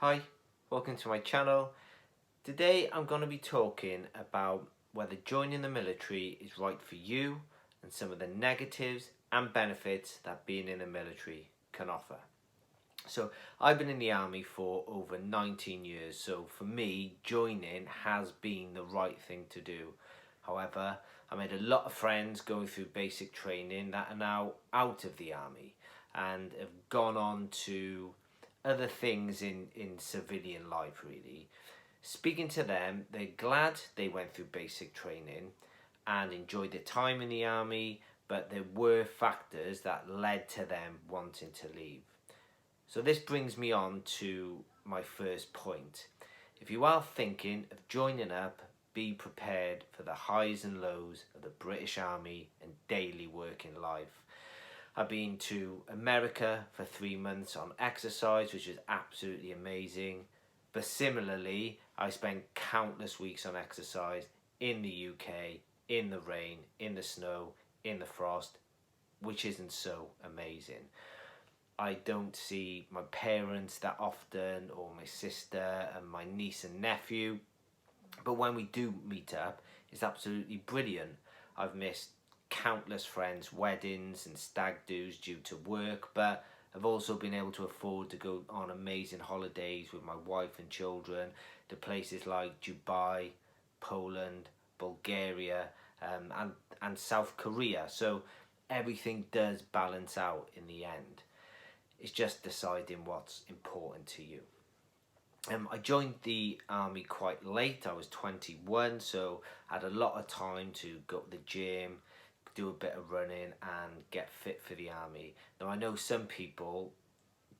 Hi, welcome to my channel. Today I'm going to be talking about whether joining the military is right for you and some of the negatives and benefits that being in the military can offer. So I've been in the army for over 19 years, so for me joining has been the right thing to do. However, I made a lot of friends going through basic training that are now out of the army and have gone on to other things in civilian life really. Speaking to them, they're glad they went through basic training and enjoyed their time in the army, but there were factors that led to them wanting to leave. So this brings me on to my first point. If you are thinking of joining up, be prepared for the highs and lows of the British Army and daily working life. I've been to America for 3 months on exercise, which is absolutely amazing. But similarly, I spent countless weeks on exercise in the UK, in the rain, in the snow, in the frost, which isn't so amazing. I don't see my parents that often, or my sister and my niece and nephew. But when we do meet up, it's absolutely brilliant. I've missed countless friends' weddings and stag do's due to work, but I've also been able to afford to go on amazing holidays with my wife and children to places like Dubai, Poland, Bulgaria, and South Korea. So everything does balance out in the end. It's just deciding what's important to you. I joined the army quite late. I was 21, so I had a lot of time to go to the gym, do a bit of running and get fit for the army. Now I know some people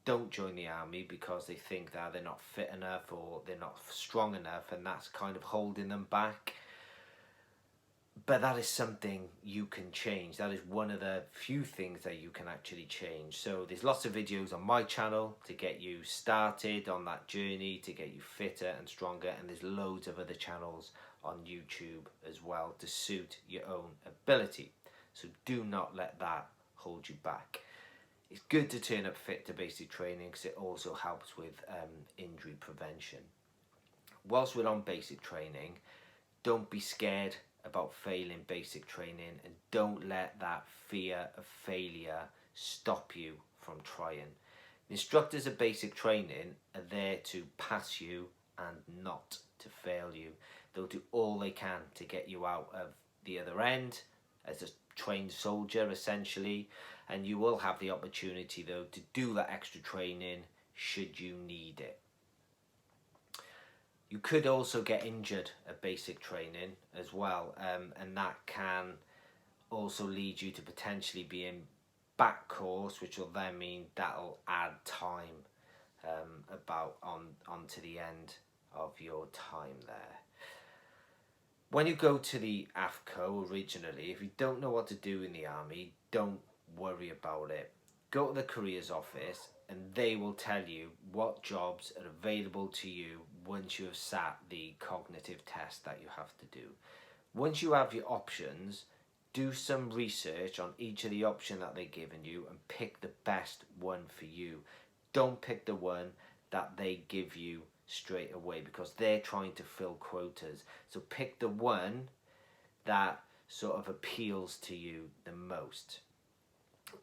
don't join the army because they think that they're not fit enough or they're not strong enough, and that's kind of holding them back. But that is something you can change. That is one of the few things that you can actually change. So there's lots of videos on my channel to get you started on that journey, to get you fitter and stronger. And there's loads of other channels on YouTube as well to suit your own ability. So do not let that hold you back. It's good to turn up fit to basic training because it also helps with injury prevention. Whilst we're on basic training, don't be scared about failing basic training, and don't let that fear of failure stop you from trying. The instructors of basic training are there to pass you and not to fail you. They'll do all they can to get you out of the other end as a trained soldier essentially, and you will have the opportunity though to do that extra training should you need it. You could also get injured at basic training as well, and that can also lead you to potentially be in back course, which will then mean that'll add time about on to the end of your time there. When you go to the AFCO originally, if you don't know what to do in the army, don't worry about it. Go to the careers office and they will tell you what jobs are available to you once you have sat the cognitive test that you have to do. Once you have your options, do some research on each of the options that they've given you and pick the best one for you. Don't pick the one that they give you straight away because they're trying to fill quotas. So pick the one that sort of appeals to you the most.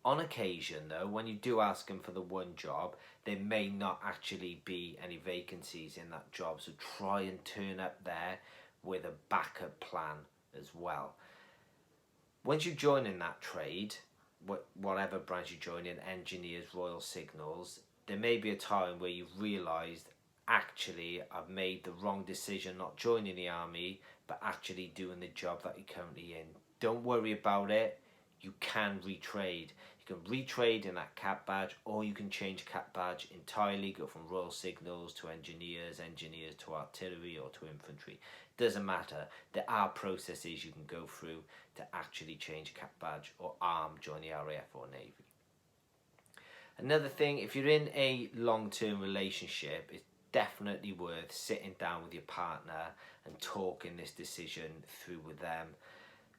On occasion though, when you do ask them for the one job, there may not actually be any vacancies in that job, so try and turn up there with a backup plan as well. Once you join in that trade, whatever branch you join in, engineers, Royal Signals, there may be a time where you've realised actually I've made the wrong decision not joining the army but actually doing the job that you're currently in. Don't worry about it. You can retrade. You can retrade in that cap badge, or you can change cap badge entirely, go from Royal Signals to engineers, engineers to artillery or to infantry. Doesn't matter. There are processes you can go through to actually change cap badge or join the RAF or Navy. Another thing, if you're in a long-term relationship, it's definitely worth sitting down with your partner and talking this decision through with them.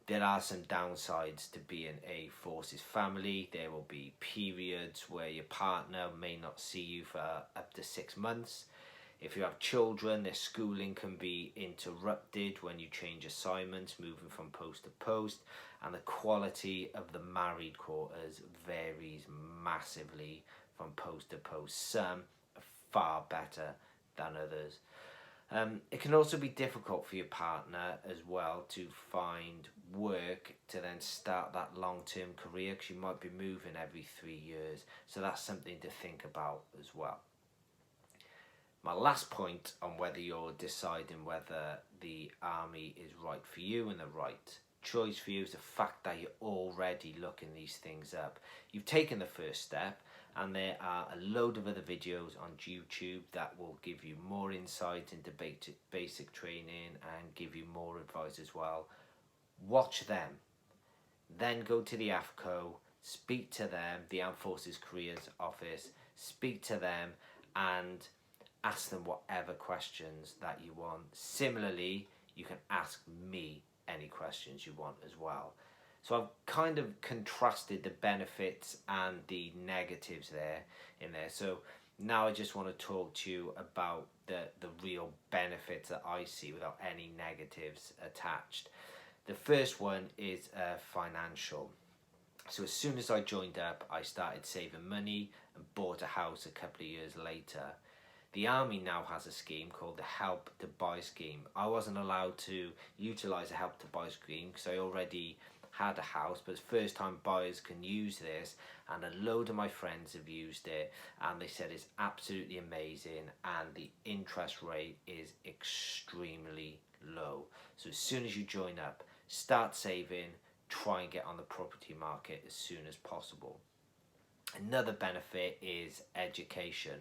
There are some downsides to being a forces family. There will be periods where your partner may not see you for up to 6 months. If you have children, their schooling can be interrupted when you change assignments, moving from post to post, and the quality of the married quarters varies massively from post to post. Some are far better than others. It can also be difficult for your partner as well to find work to then start that long-term career, because you might be moving every 3 years. So that's something to think about as well. My last point on whether you're deciding whether the army is right for you and the right choice for you is the fact that you're already looking these things up. You've taken the first step, and there are a load of other videos on YouTube that will give you more insight into basic training and give you more advice as well. Watch them. Then go to the AFCO, speak to them, the Armed Forces Careers Office, speak to them and ask them whatever questions that you want. Similarly, you can ask me any questions you want as well. So I've kind of contrasted the benefits and the negatives in there. So now I just want to talk to you about the real benefits that I see without any negatives attached. The first one is financial. So as soon as I joined up, I started saving money and bought a house a couple of years later. The army now has a scheme called the Help to Buy scheme. I wasn't allowed to utilise a Help to Buy scheme because I already had a house, but first time buyers can use this, and a load of my friends have used it and they said it's absolutely amazing and the interest rate is extremely low. So as soon as you join up, start saving, try and get on the property market as soon as possible. Another benefit is education.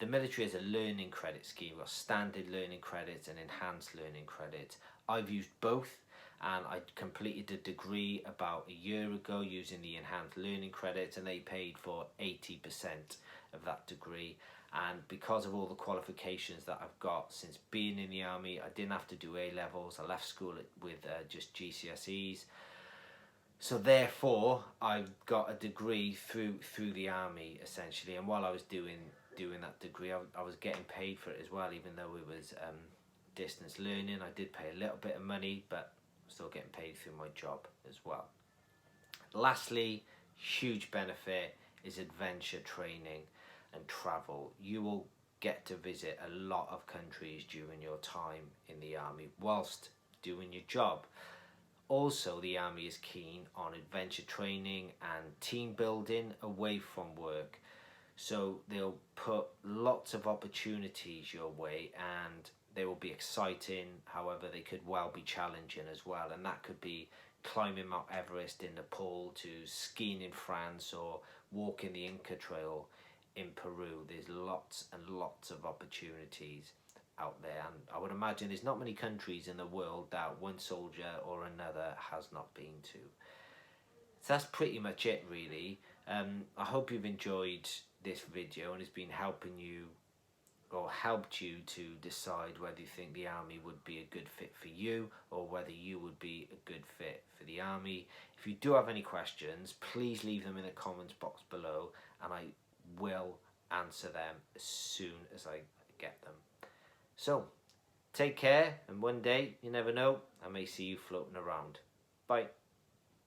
The military has a learning credit scheme. We've got standard learning credits and enhanced learning credits. I've used both, and I completed a degree about a year ago using the enhanced learning credits, and they paid for 80% of that degree. And because of all the qualifications that I've got since being in the army, I didn't have to do A-levels. I left school with just GCSEs. So therefore, I got a degree through the army essentially. And while I was doing that degree, I was getting paid for it as well, even though it was distance learning. I did pay a little bit of money, but I'm still getting paid through my job as well. Lastly, huge benefit is adventure training and travel. You will get to visit a lot of countries during your time in the army whilst doing your job. Also, the army is keen on adventure training and team building away from work. So they'll put lots of opportunities your way, and they will be exciting. However, they could well be challenging as well, and that could be climbing Mount Everest in Nepal to skiing in France or walking the Inca Trail in Peru. There's lots and lots of opportunities out there, and I would imagine there's not many countries in the world that one soldier or another has not been to. So that's pretty much it really. I hope you've enjoyed this video and it's been helping you or helped you to decide whether you think the army would be a good fit for you or whether you would be a good fit for the army. If you do have any questions, please leave them in the comments box below and I will answer them as soon as I get them. So, take care, and one day, you never know, I may see you floating around. Bye.